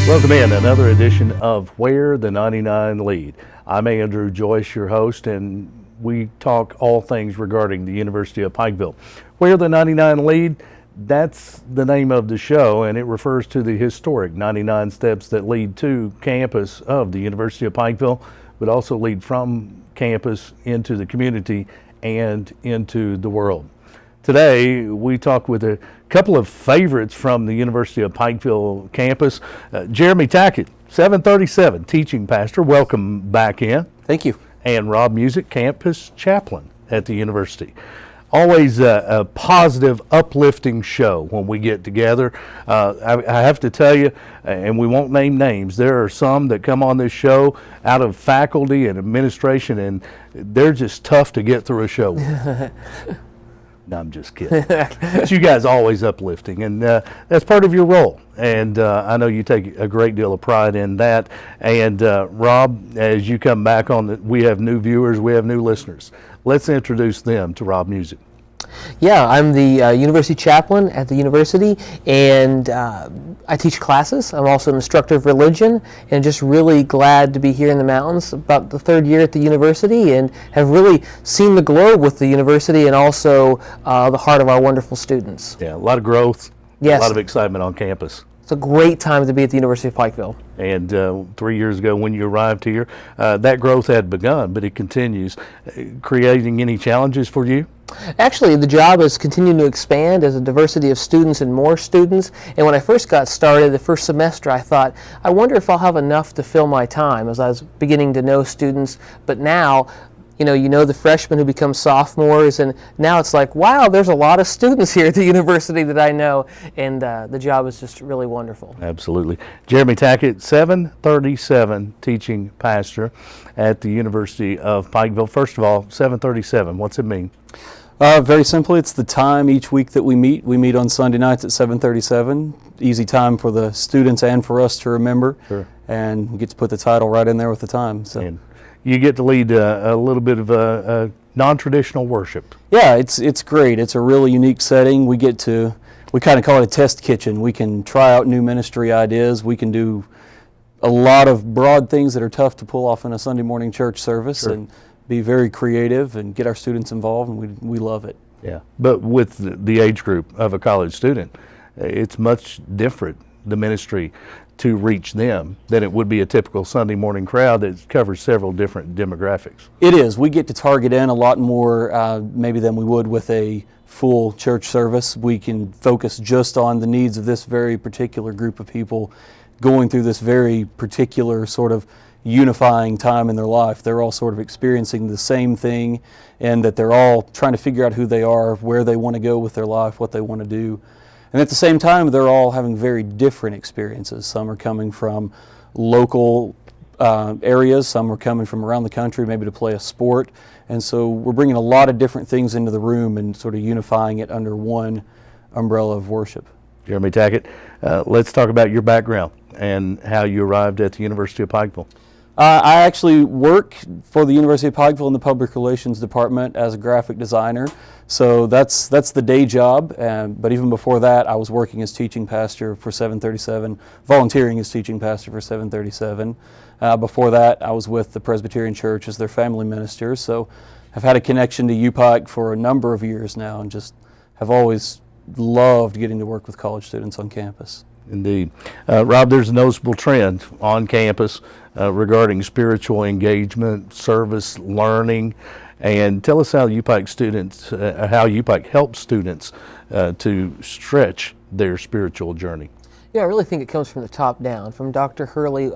Welcome in another edition of Where the 99 Lead. I'm Andrew Joyce, your host, and we talk all things regarding the University of Pikeville. Where the 99 Lead, that's the name of the show, and it refers to the historic 99 steps that lead to campus of the University of Pikeville, but also lead from campus into the community and into the world. Today, we talk with a couple of favorites from the University of Pikeville campus. Jeremy Tackett, 737, teaching pastor. Welcome back in. Thank you. And Rob Music, campus chaplain at the university. Always a positive, uplifting show when we get together. I have to tell you, and we won't name names, there are some that come on this show out of faculty and administration, and they're just tough to get through a show with. No, I'm just kidding. But you guys are always uplifting, and that's part of your role. And I know you take a great deal of pride in that. And Rob, as you come back on, we have new viewers, we have new listeners. Let's introduce them to Rob Music. Yeah, I'm the university chaplain at the university, and I teach classes. I'm also an instructor of religion, and just really glad to be here in the mountains about the third year at the university, and have really seen the globe with the university and also the heart of our wonderful students. Yeah, a lot of growth, yes. A lot of excitement on campus. It's a great time to be at the University of Pikeville. And 3 years ago when you arrived here, that growth had begun, but it continues. Creating any challenges for you? Actually, the job is continuing to expand as a diversity of students and more students. And when I first got started, the first semester, I thought, I wonder if I'll have enough to fill my time as I was beginning to know students. But now, you know the freshmen who become sophomores, and now it's like, wow, there's a lot of students here at the university that I know, and the job is just really wonderful. Absolutely. Jeremy Tackett, 737, teaching pastor at the University of Pikeville. First of all, 737, what's it mean? Very simply, it's the time each week that we meet. We meet on Sunday nights at 7:37. Easy time for the students and for us to remember. Sure. And we get to put the title right in there with the time. So. And you get to lead a little bit of a non-traditional worship. Yeah, it's great. It's a really unique setting. We kind of call it a test kitchen. We can try out new ministry ideas. We can do a lot of broad things that are tough to pull off in a Sunday morning church service. Sure. And be very creative and get our students involved, and we love it. Yeah, but with the age group of a college student, it's much different, the ministry, to reach them than it would be a typical Sunday morning crowd that covers several different demographics. It is. We get to target in a lot more maybe than we would with a full church service. We can focus just on the needs of this very particular group of people going through this very particular sort of unifying time in their life. They're all sort of experiencing the same thing, and that they're all trying to figure out who they are, where they want to go with their life, what they want to do. And at the same time, they're all having very different experiences. Some are coming from local areas, some are coming from around the country, maybe to play a sport. And so we're bringing a lot of different things into the room and sort of unifying it under one umbrella of worship. Jeremy Tackett, let's talk about your background and how you arrived at the University of Pikeville. I actually work for the University of Pikeville in the Public Relations Department as a graphic designer. So that's the day job. But even before that, I was working as teaching pastor for 737, volunteering as teaching pastor for 737. Before that, I was with the Presbyterian Church as their family minister. So I've had a connection to UPike for a number of years now, and just have always loved getting to work with college students on campus. Indeed. Rob, there's a noticeable trend on campus regarding spiritual engagement, service, learning, and tell us how UPike students, how UPike helps students to stretch their spiritual journey. Yeah, I really think it comes from the top down, from Dr. Hurley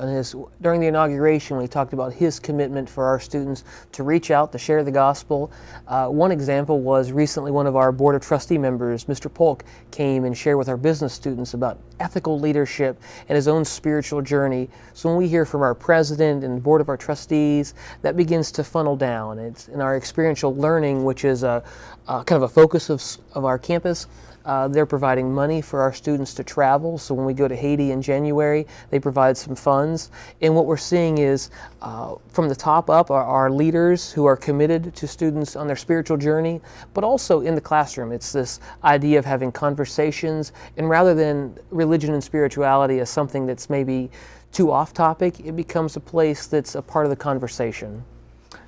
during the inauguration when he talked about his commitment for our students to reach out, to share the gospel. One example was recently one of our Board of Trustee members, Mr. Polk, came and shared with our business students about ethical leadership and his own spiritual journey. So when we hear from our president and Board of our trustees, that begins to funnel down. It's in our experiential learning, which is kind of a focus of our campus. They're providing money for our students to travel. So when we go to Haiti in January, they provide some funds. And what we're seeing is from the top up are leaders who are committed to students on their spiritual journey, but also in the classroom. It's this idea of having conversations, and rather than religion and spirituality as something that's maybe too off topic, it becomes a place that's a part of the conversation.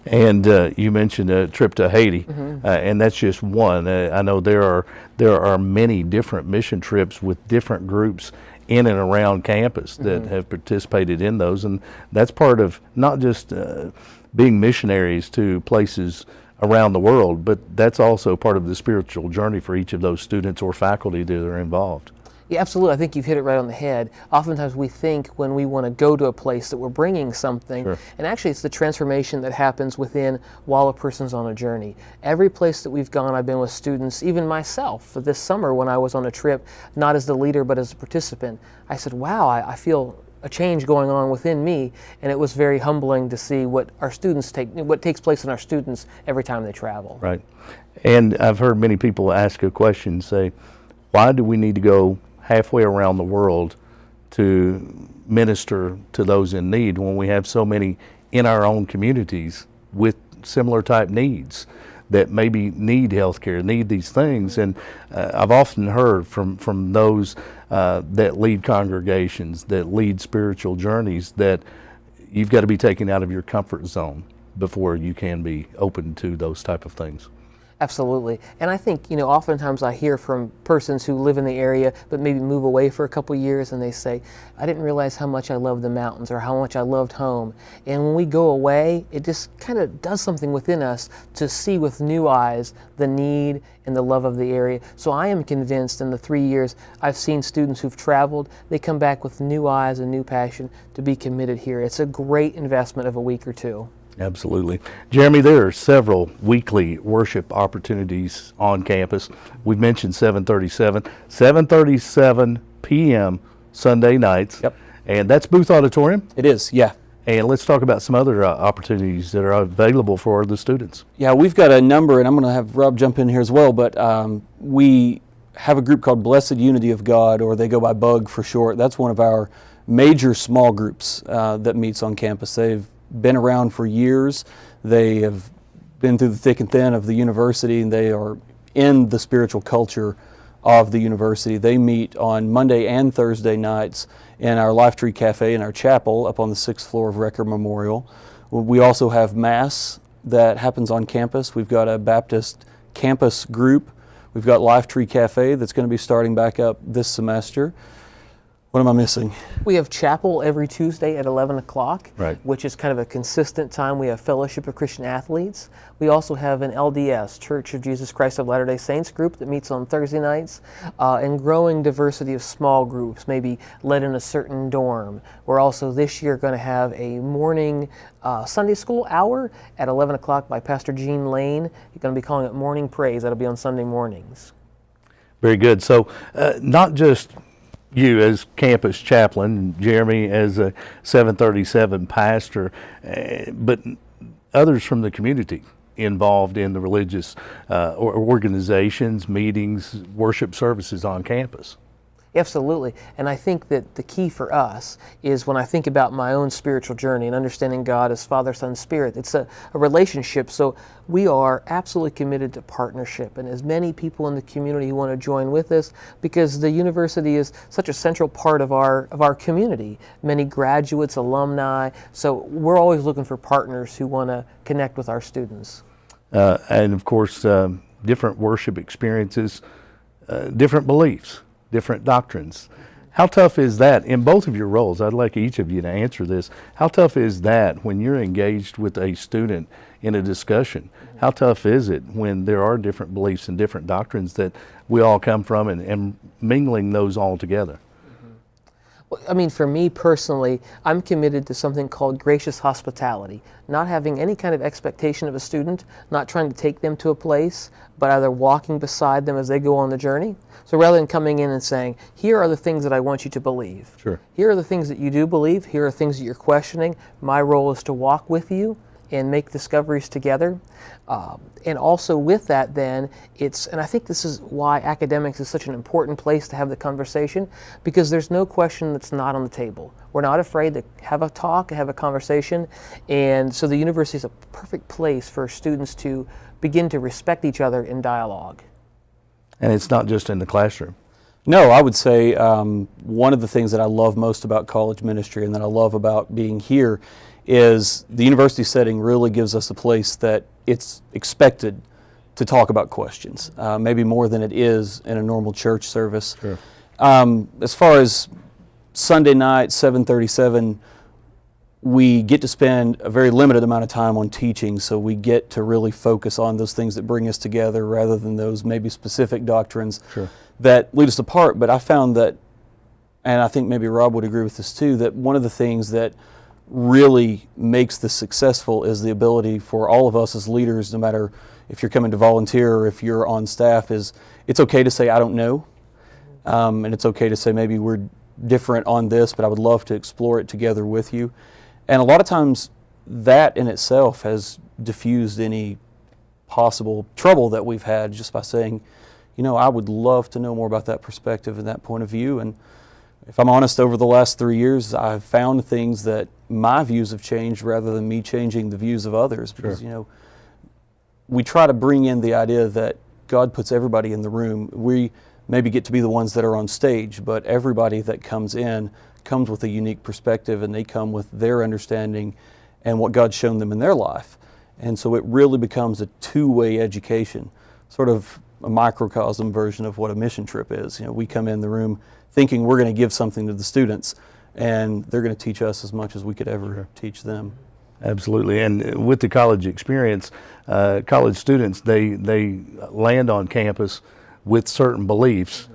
And you mentioned a trip to Haiti, and that's just one. I know there are many different mission trips with different groups in and around campus that have participated in those, and that's part of not just being missionaries to places around the world, but that's also part of the spiritual journey for each of those students or faculty that are involved. Yeah, absolutely. I think you've hit it right on the head. Oftentimes we think when we want to go to a place that we're bringing something, Sure. and actually it's the transformation that happens within while a person's on a journey. Every place that we've gone, I've been with students, even myself, for this summer when I was on a trip, not as the leader but as a participant, I said, wow, I feel a change going on within me, and it was very humbling to see what takes place in our students every time they travel. Right. And I've heard many people ask a question, say, why do we need to go halfway around the world to minister to those in need when we have so many in our own communities with similar type needs that maybe need health care, need these things? And I've often heard from those that lead congregations, that lead spiritual journeys, that you've got to be taken out of your comfort zone before you can be open to those type of things. Absolutely. And I think, oftentimes I hear from persons who live in the area but maybe move away for a couple years, and they say, I didn't realize how much I loved the mountains or how much I loved home. And when we go away, it just kind of does something within us to see with new eyes the need and the love of the area. So I am convinced in the 3 years I've seen students who've traveled, they come back with new eyes and new passion to be committed here. It's a great investment of a week or two. Absolutely. Jeremy, there are several weekly worship opportunities on campus. We've mentioned 7:37 p.m. Sunday nights. Yep. And that's Booth Auditorium. It is, yeah. And let's talk about some other opportunities that are available for the students. Yeah, we've got a number, and I'm going to have Rob jump in here as well, but we have a group called Blessed Unity of God, or they go by BUG for short. That's one of our major small groups that meets on campus. They've been around for years. They have been through the thick and thin of the university, and they are in the spiritual culture of the university. They meet on Monday and Thursday nights in our Lifetree Cafe in our chapel up on the 6th floor of Recker Memorial. We also have Mass that happens on campus. We've got a Baptist campus group. We've got Lifetree Cafe that's going to be starting back up this semester. What am I missing? We have chapel every Tuesday at 11 o'clock, Right. which is kind of a consistent time. We have Fellowship of Christian Athletes. We also have an LDS, Church of Jesus Christ of Latter-day Saints group that meets on Thursday nights, and growing diversity of small groups, maybe led in a certain dorm. We're also this year going to have a morning Sunday school hour at 11 o'clock by Pastor Gene Lane. He's going to be calling it Morning Praise. That'll be on Sunday mornings. Very good. So not just you as campus chaplain, Jeremy as a 737 pastor, but others from the community involved in the religious organizations, meetings, worship services on campus. Absolutely. And I think that the key for us is when I think about my own spiritual journey and understanding God as Father, Son, Spirit, it's a relationship. So we are absolutely committed to partnership, and as many people in the community who want to join with us, because the university is such a central part of our community. Many graduates, alumni. So we're always looking for partners who want to connect with our students. And of course, different worship experiences, different beliefs, different doctrines. How tough is that in both of your roles? I'd like each of you to answer this. How tough is that when you're engaged with a student in a discussion? How tough is it when there are different beliefs and different doctrines that we all come from, and mingling those all together? I mean, for me personally, I'm committed to something called gracious hospitality, not having any kind of expectation of a student, not trying to take them to a place, but either walking beside them as they go on the journey. So rather than coming in and saying, here are the things that I want you to believe. Sure. Here are the things that you do believe. Here are things that you're questioning. My role is to walk with you and make discoveries together. And also with that then, and I think this is why academics is such an important place to have the conversation, because there's no question that's not on the table. We're not afraid to have a talk, have a conversation, and so the university is a perfect place for students to begin to respect each other in dialogue. And it's not just in the classroom. No, I would say one of the things that I love most about college ministry and that I love about being here is the university setting really gives us a place that it's expected to talk about questions, maybe more than it is in a normal church service. Sure. As far as Sunday night, 7:37, we get to spend a very limited amount of time on teaching, so we get to really focus on those things that bring us together rather than those maybe specific doctrines Sure. that lead us apart. But I found that, and I think maybe Rob would agree with this too, that one of the things that really makes this successful is the ability for all of us as leaders, no matter if you're coming to volunteer or if you're on staff, is it's okay to say, I don't know. And it's okay to say maybe we're different on this, but I would love to explore it together with you. And a lot of times that in itself has diffused any possible trouble that we've had just by saying, you know, I would love to know more about that perspective and that point of view. And if I'm honest, over the last 3 years, I've found things that my views have changed rather than me changing the views of others. Because, Sure. you know, we try to bring in the idea that God puts everybody in the room. We maybe get to be the ones that are on stage, but everybody that comes in comes with a unique perspective, and they come with their understanding and what God's shown them in their life. And so it really becomes a two-way education, sort of a microcosm version of what a mission trip is. You know, we come in the room thinking we're going to give something to the students, and they're going to teach us as much as we could ever teach them. Absolutely. And with the college experience, college students, they land on campus with certain beliefs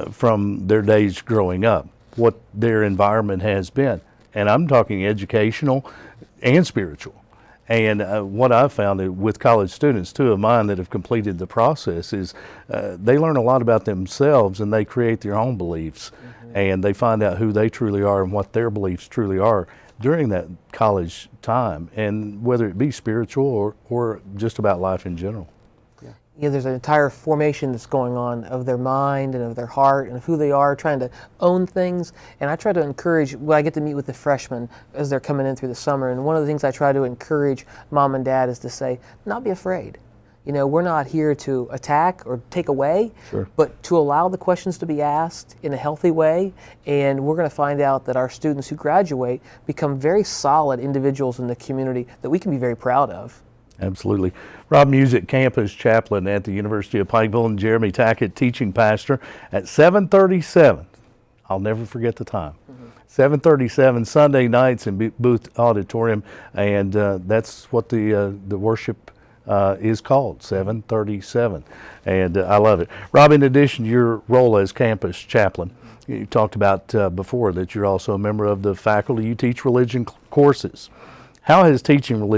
from their days growing up, what their environment has been. And I'm talking educational and spiritual. And what I've found with college students, two of mine that have completed the process, is they learn a lot about themselves and they create their own beliefs. And they find out who they truly are and what their beliefs truly are during that college time, and whether it be spiritual or just about life in general. You know, there's an entire formation that's going on of their mind and of their heart and of who they are, trying to own things. And I try to encourage, when I get to meet with the freshmen as they're coming in through the summer, and one of the things I try to encourage mom and dad is to say, not be afraid. You know, we're not here to attack or take away, Sure. but to allow the questions to be asked in a healthy way. And we're going to find out that our students who graduate become very solid individuals in the community that we can be very proud of. Absolutely. Rob Music, campus chaplain at the University of Pikeville, and Jeremy Tackett, teaching pastor at 7:37. I'll never forget the time. 7:37 Sunday nights in Booth Auditorium, and that's what the worship is called, 7:37, and I love it. Rob, in addition to your role as campus chaplain, you talked about before that you're also a member of the faculty. You teach religion courses. How has teaching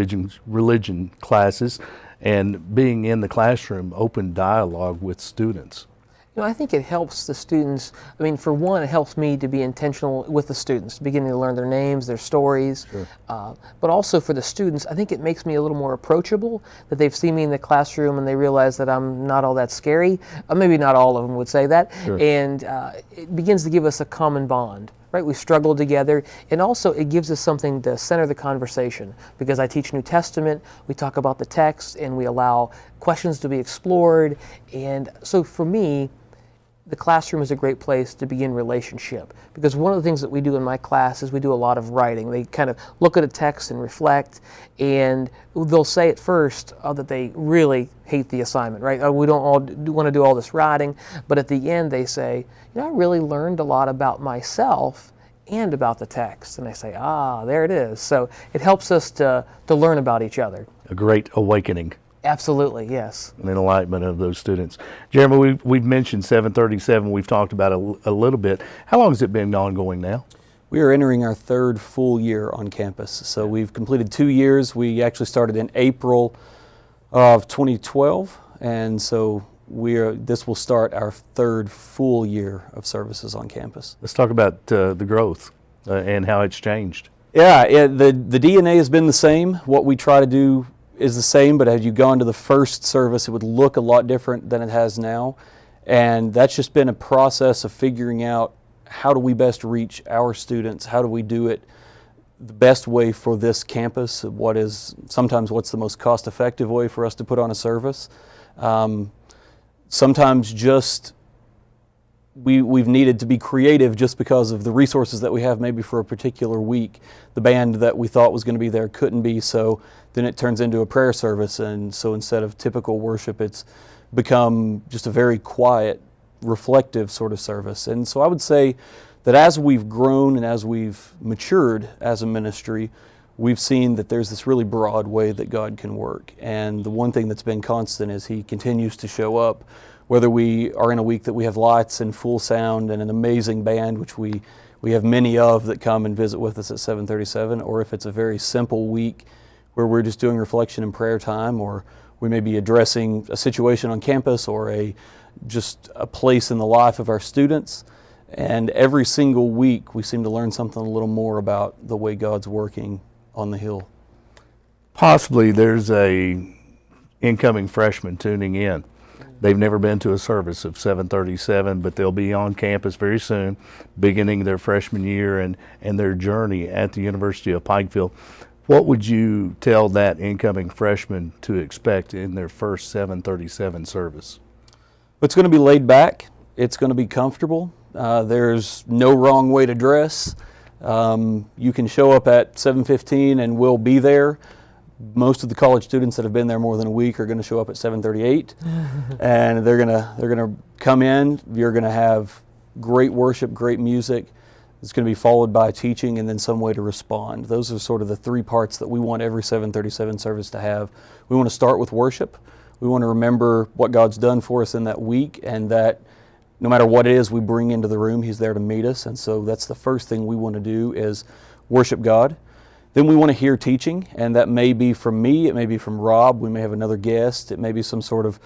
religion classes and being in the classroom opened dialogue with students? You know, I think it helps the students. I mean, for one, it helps me to be intentional with the students, beginning to learn their names, their stories. Sure. But also for the students, I think it makes me a little more approachable, that they've seen me in the classroom and they realize that I'm not all that scary. Maybe not all of them would say that. Sure. And it begins to give us a common bond. Right, we struggle together, and also it gives us something to center the conversation, because I teach New Testament, we talk about the text, and we allow questions to be explored. And so for me, the classroom is a great place to begin relationship, because one of the things that we do in my class is we do a lot of writing. They kind of look at a text and reflect, and they'll say at first that they really hate the assignment, right? We don't all want to do all this writing, but at the end they say, you know, I really learned a lot about myself and about the text. And I say, there it is. So it helps us to learn about each other. A great awakening. Absolutely, yes. And enlightenment of those students. Jeremy, we've mentioned 737. We've talked about it a little bit. How long has it been ongoing now? We are entering our third full year on campus. So we've completed 2 years. We actually started in April of 2012, and so this will start our third full year of services on campus. Let's talk about the growth and how it's changed. Yeah, the DNA has been the same. What we try to do is the same, but had you gone to the first service, it would look a lot different than it has now. And that's just been a process of figuring out how do we best reach our students? How do we do it the best way for this campus? What's the most cost-effective way for us to put on a service? Sometimes just we've needed to be creative just because of the resources that we have maybe for a particular week. The band that we thought was going to be there couldn't be, so then it turns into a prayer service, and so instead of typical worship, it's become just a very quiet, reflective sort of service. And so I would say that as we've grown and as we've matured as a ministry, we've seen that there's this really broad way that God can work. And the one thing that's been constant is He continues to show up, whether we are in a week that we have lights and full sound and an amazing band, which we have many of that come and visit with us at 737, or if it's a very simple week where we're just doing reflection and prayer time, or we may be addressing a situation on campus or just a place in the life of our students. And every single week we seem to learn something a little more about the way God's working on the Hill. Possibly there's a incoming freshman tuning in. They've never been to a service of 737, but they'll be on campus very soon, beginning their freshman year and their journey at the University of Pikeville. What would you tell that incoming freshman to expect in their first 737 service? It's going to be laid back. It's going to be comfortable. There's no wrong way to dress. You can show up at 7:15 and we'll be there. Most of the college students that have been there more than a week are going to show up at 7:38, and they're gonna come in. You're going to have great worship, great music. It's going to be followed by teaching and then some way to respond. Those are sort of the three parts that we want every 737 service to have. We want to start with worship. We want to remember what God's done for us in that week, and that no matter what it is we bring into the room, He's there to meet us. And so that's the first thing we want to do is worship God. Then we want to hear teaching, and that may be from me, it may be from Rob, we may have another guest, it may be some sort of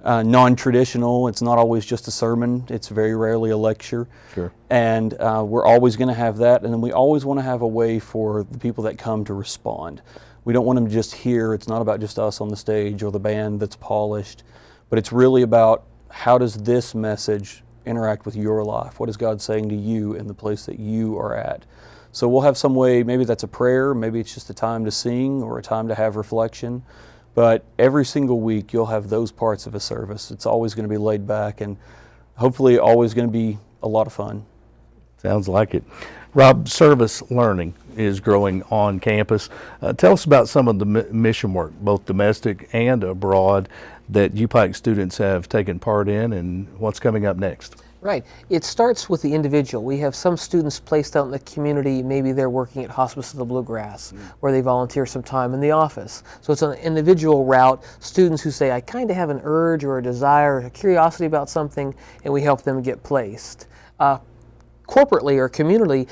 non-traditional. It's not always just a sermon, it's very rarely a lecture. Sure. And we're always going to have that, and then we always want to have a way for the people that come to respond. We don't want them to just hear. It's not about just us on the stage or the band that's polished, but it's really about how does this message interact with your life? What is God saying to you in the place that you are at? So we'll have some way, maybe that's a prayer, maybe it's just a time to sing or a time to have reflection, but every single week you'll have those parts of a service. It's always going to be laid back and hopefully always going to be a lot of fun. Sounds like it. Rob, service learning is growing on campus. Tell us about some of the mission work, both domestic and abroad, that UPike students have taken part in, and what's coming up next. Right. It starts with the individual. We have some students placed out in the community. Maybe they're working at Hospice of the Bluegrass, where they volunteer some time in the office. So it's an individual route. Students who say, I kind of have an urge or a desire or a curiosity about something, and we help them get placed. Corporately or communally,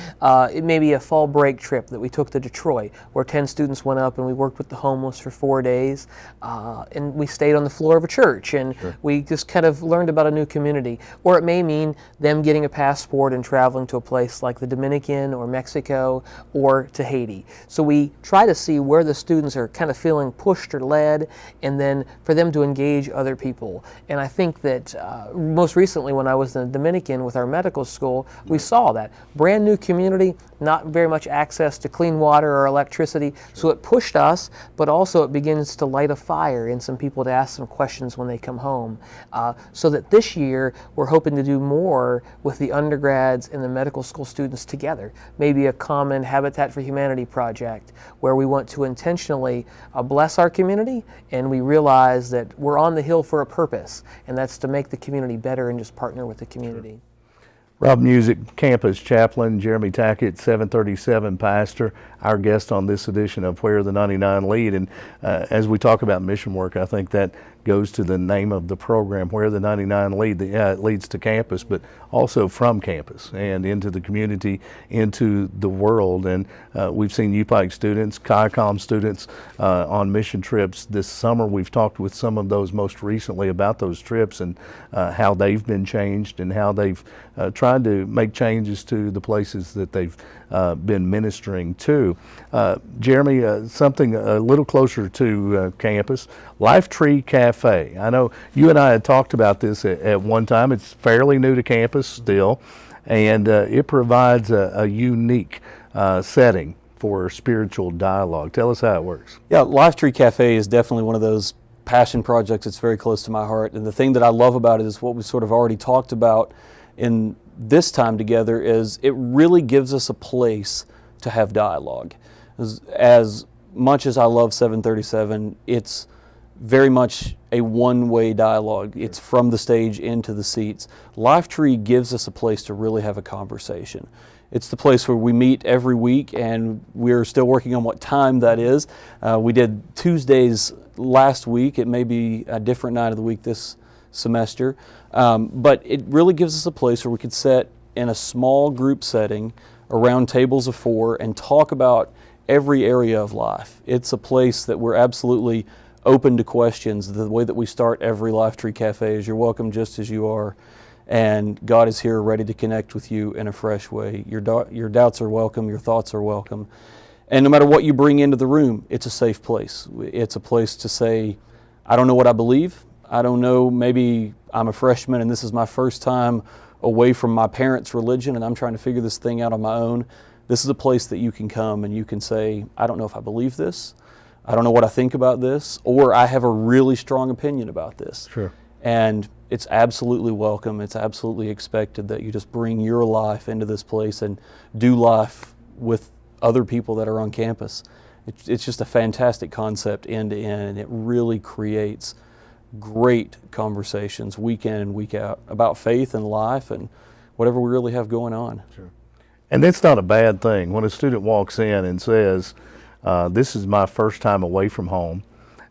it may be a fall break trip that we took to Detroit, where 10 students went up and we worked with the homeless for 4 days, and we stayed on the floor of a church, and we just kind of learned about a new community. Or it may mean them getting a passport and traveling to a place like the Dominican or Mexico or to Haiti. So we try to see where the students are kind of feeling pushed or led, and then for them to engage other people. And I think that most recently when I was in the Dominican with our medical school, we saw that. Brand new community, not very much access to clean water or electricity, so it pushed us, but also it begins to light a fire in some people to ask some questions when they come home. So that this year we're hoping to do more with the undergrads and the medical school students together. Maybe a common Habitat for Humanity project where we want to intentionally bless our community, and we realize that we're on the Hill for a purpose, and that's to make the community better and just partner with the community. Rob Music, campus chaplain, Jeremy Tackett, 737 pastor, our guest on this edition of Where the 99 Lead. And as we talk about mission work, I think that goes to the name of the program, Where the 99 Lead. It leads to campus, but also from campus and into the community, into the world. And we've seen UPike students, ChiCom students on mission trips this summer. We've talked with some of those most recently about those trips and how they've been changed and how they've tried to make changes to the places that they've been ministering to. Jeremy, something a little closer to campus, Lifetree Cafe. I know you and I had talked about this at one time. It's fairly new to campus still, and it provides a unique setting for spiritual dialogue. Tell us how it works. Yeah, Lifetree Cafe is definitely one of those passion projects that's very close to my heart. And the thing that I love about it is what we sort of already talked about in this time together is it really gives us a place to have dialogue. As much as I love 737, it's very much a one-way dialogue. It's from the stage into the seats. Lifetree gives us a place to really have a conversation. It's the place where we meet every week, and we're still working on what time that is. We did Tuesdays last week. It may be a different night of the week this semester. But it really gives us a place where we could sit in a small group setting around tables of 4 and talk about every area of life. It's a place that we're absolutely open to questions. The way that we start every Lifetree Cafe is you're welcome just as you are, and God is here ready to connect with you in a fresh way. Your doubts are welcome, your thoughts are welcome. And no matter what you bring into the room, it's a safe place. It's a place to say, I don't know what I believe. I don't know, maybe I'm a freshman and this is my first time away from my parents' religion and I'm trying to figure this thing out on my own. This is a place that you can come and you can say, I don't know if I believe this. I don't know what I think about this, or I have a really strong opinion about this. Sure. And it's absolutely welcome. It's absolutely expected that you just bring your life into this place and do life with other people that are on campus. It's just a fantastic concept end to end, and it really creates great conversations week in and week out about faith and life and whatever we really have going on. Sure. And that's not a bad thing. When a student walks in and says, this is my first time away from home,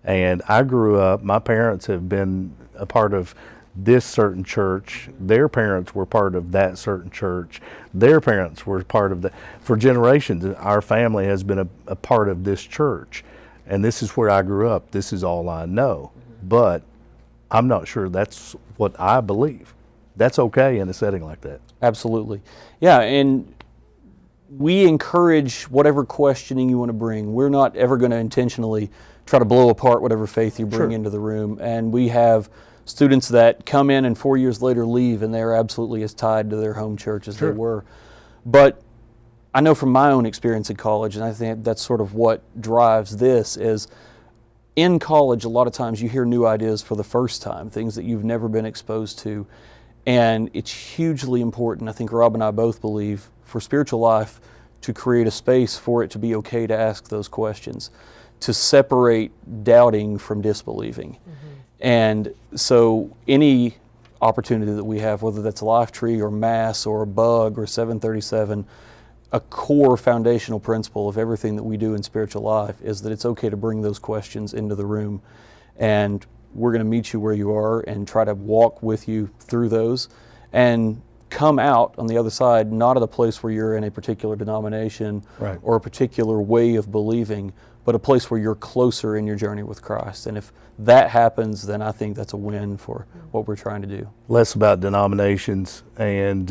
and I grew up, my parents have been a part of this certain church, their parents were part of that certain church, their parents were part of that. For generations, our family has been a part of this church, and this is where I grew up. This is all I know. But I'm not sure that's what I believe. That's okay in a setting like that. Absolutely. Yeah, and we encourage whatever questioning you want to bring. We're not ever going to intentionally try to blow apart whatever faith you bring into the room. And we have students that come in and 4 years later leave, and they're absolutely as tied to their home church as they were. But I know from my own experience in college, and I think that's sort of what drives this, is in college, a lot of times you hear new ideas for the first time, things that you've never been exposed to. And it's hugely important, I think Rob and I both believe, for spiritual life to create a space for it to be okay to ask those questions, to separate doubting from disbelieving. Mm-hmm. And so any opportunity that we have, whether that's Lifetree or Mass or Bug or 737, a core foundational principle of everything that we do in spiritual life is that it's okay to bring those questions into the room. And we're going to meet you where you are and try to walk with you through those and come out on the other side, not at a place where you're in a particular denomination or a particular way of believing, but a place where you're closer in your journey with Christ. And if that happens, then I think that's a win for what we're trying to do. Less about denominations and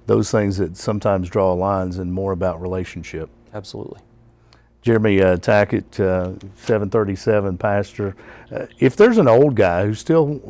those things that sometimes draw lines, and more about relationship. Absolutely. Jeremy Tackett, 737 pastor. If there's an old guy who still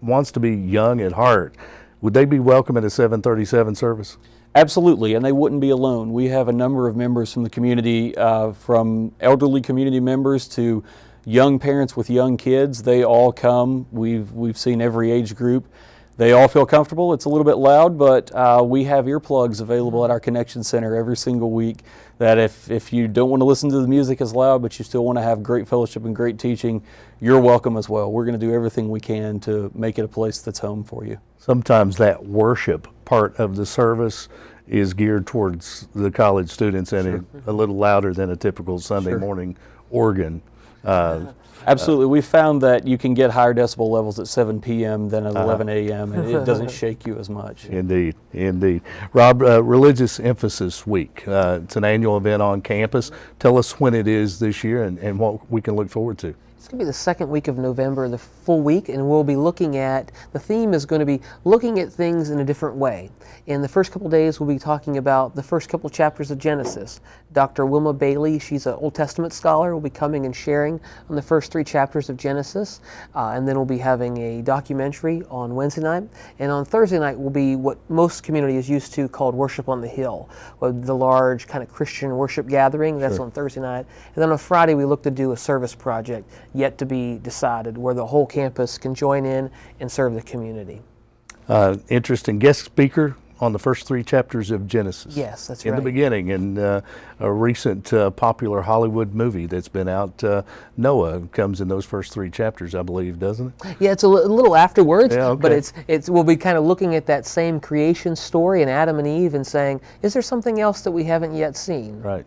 wants to be young at heart, would they be welcome at a 737 service? Absolutely, and they wouldn't be alone. We have a number of members from the community, from elderly community members to young parents with young kids. They all come. We've seen every age group. They all feel comfortable. It's a little bit loud, but we have earplugs available at our Connection Center every single week, that if you don't want to listen to the music as loud, but you still want to have great fellowship and great teaching, you're welcome as well. We're going to do everything we can to make it a place that's home for you. Sometimes that worship part of the service is geared towards the college students, and a little louder than a typical Sunday morning organ. Absolutely. We found that you can get higher decibel levels at 7 p.m. than at 11 a.m., and it doesn't shake you as much. Indeed, indeed. Rob, Religious Emphasis Week. It's an annual event on campus. Tell us when it is this year and what we can look forward to. It's going to be the second week of November, the full week, and we'll be looking at, the theme is going to be looking at things in a different way. In the first couple days, we'll be talking about the first couple chapters of Genesis. Dr. Wilma Bailey, she's an Old Testament scholar, will be coming and sharing on the first 3 chapters of Genesis. And then we'll be having a documentary on Wednesday night. And on Thursday night will be what most community is used to called Worship on the Hill, with the large kind of Christian worship gathering. That's on Thursday night. And then on Friday, we look to do a service project yet to be decided, where the whole campus can join in and serve the community. Interesting guest speaker on the first 3 chapters of Genesis. Yes, that's in right. the beginning, and a recent popular Hollywood movie that's been out, Noah, comes in those first 3 chapters, I believe, doesn't it? Yeah, it's a little afterwards, Yeah, okay. but we'll be kind of looking at that same creation story in Adam and Eve and saying, is there something else that we haven't yet seen? Right.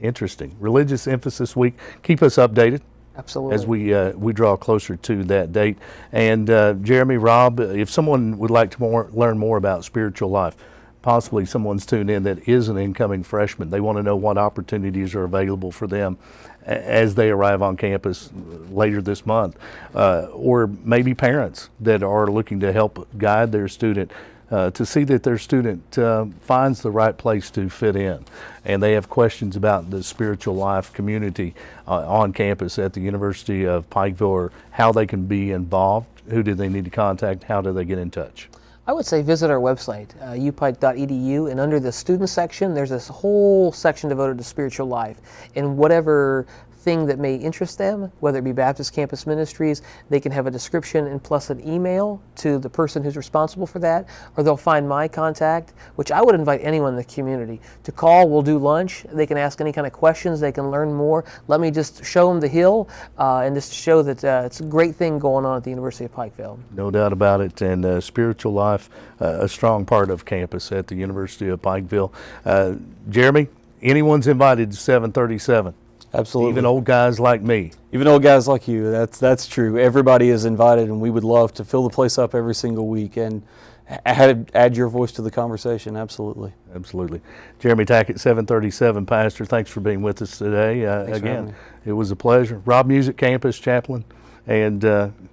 Interesting. Religious Emphasis Week. Keep us updated Absolutely. as we draw closer to that date. And Jeremy, Rob, if someone would like to learn more about spiritual life, possibly someone's tuned in that is an incoming freshman, they want to know what opportunities are available for them as they arrive on campus later this month, or maybe parents that are looking to help guide their student to see that their student finds the right place to fit in, and they have questions about the spiritual life community on campus at the University of Pikeville, or how they can be involved. Who do they need to contact? How do they get in touch? I would say visit our website, upike.edu, and under the student section, there's this whole section devoted to spiritual life. And whatever thing that may interest them, whether it be Baptist Campus Ministries, they can have a description and plus an email to the person who's responsible for that, or they'll find my contact, which I would invite anyone in the community to call. We'll do lunch. They can ask any kind of questions. They can learn more. Let me just show them the hill and just show that it's a great thing going on at the University of Pikeville. No doubt about it. And spiritual life, a strong part of campus at the University of Pikeville. Jeremy, anyone's invited to 737. Absolutely. Even old guys like me. Even old guys like you, that's true. Everybody is invited, and we would love to fill the place up every single week and add your voice to the conversation. Absolutely. Absolutely. Jeremy Tackett, 737 Pastor, thanks for being with us today. for having Again, me. it was a pleasure. Rob Music Campus Chaplain, and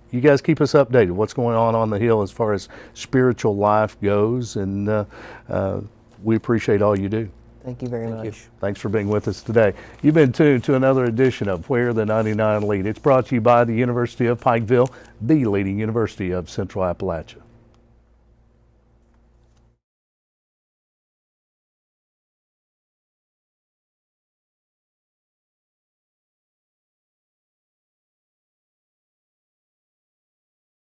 you guys keep us updated. What's going on the Hill as far as spiritual life goes, and we appreciate all you do. Thank you very much. Thanks for being with us today. You've been tuned to another edition of Where the 99 Lead. It's brought to you by the University of Pikeville, the leading university of Central Appalachia.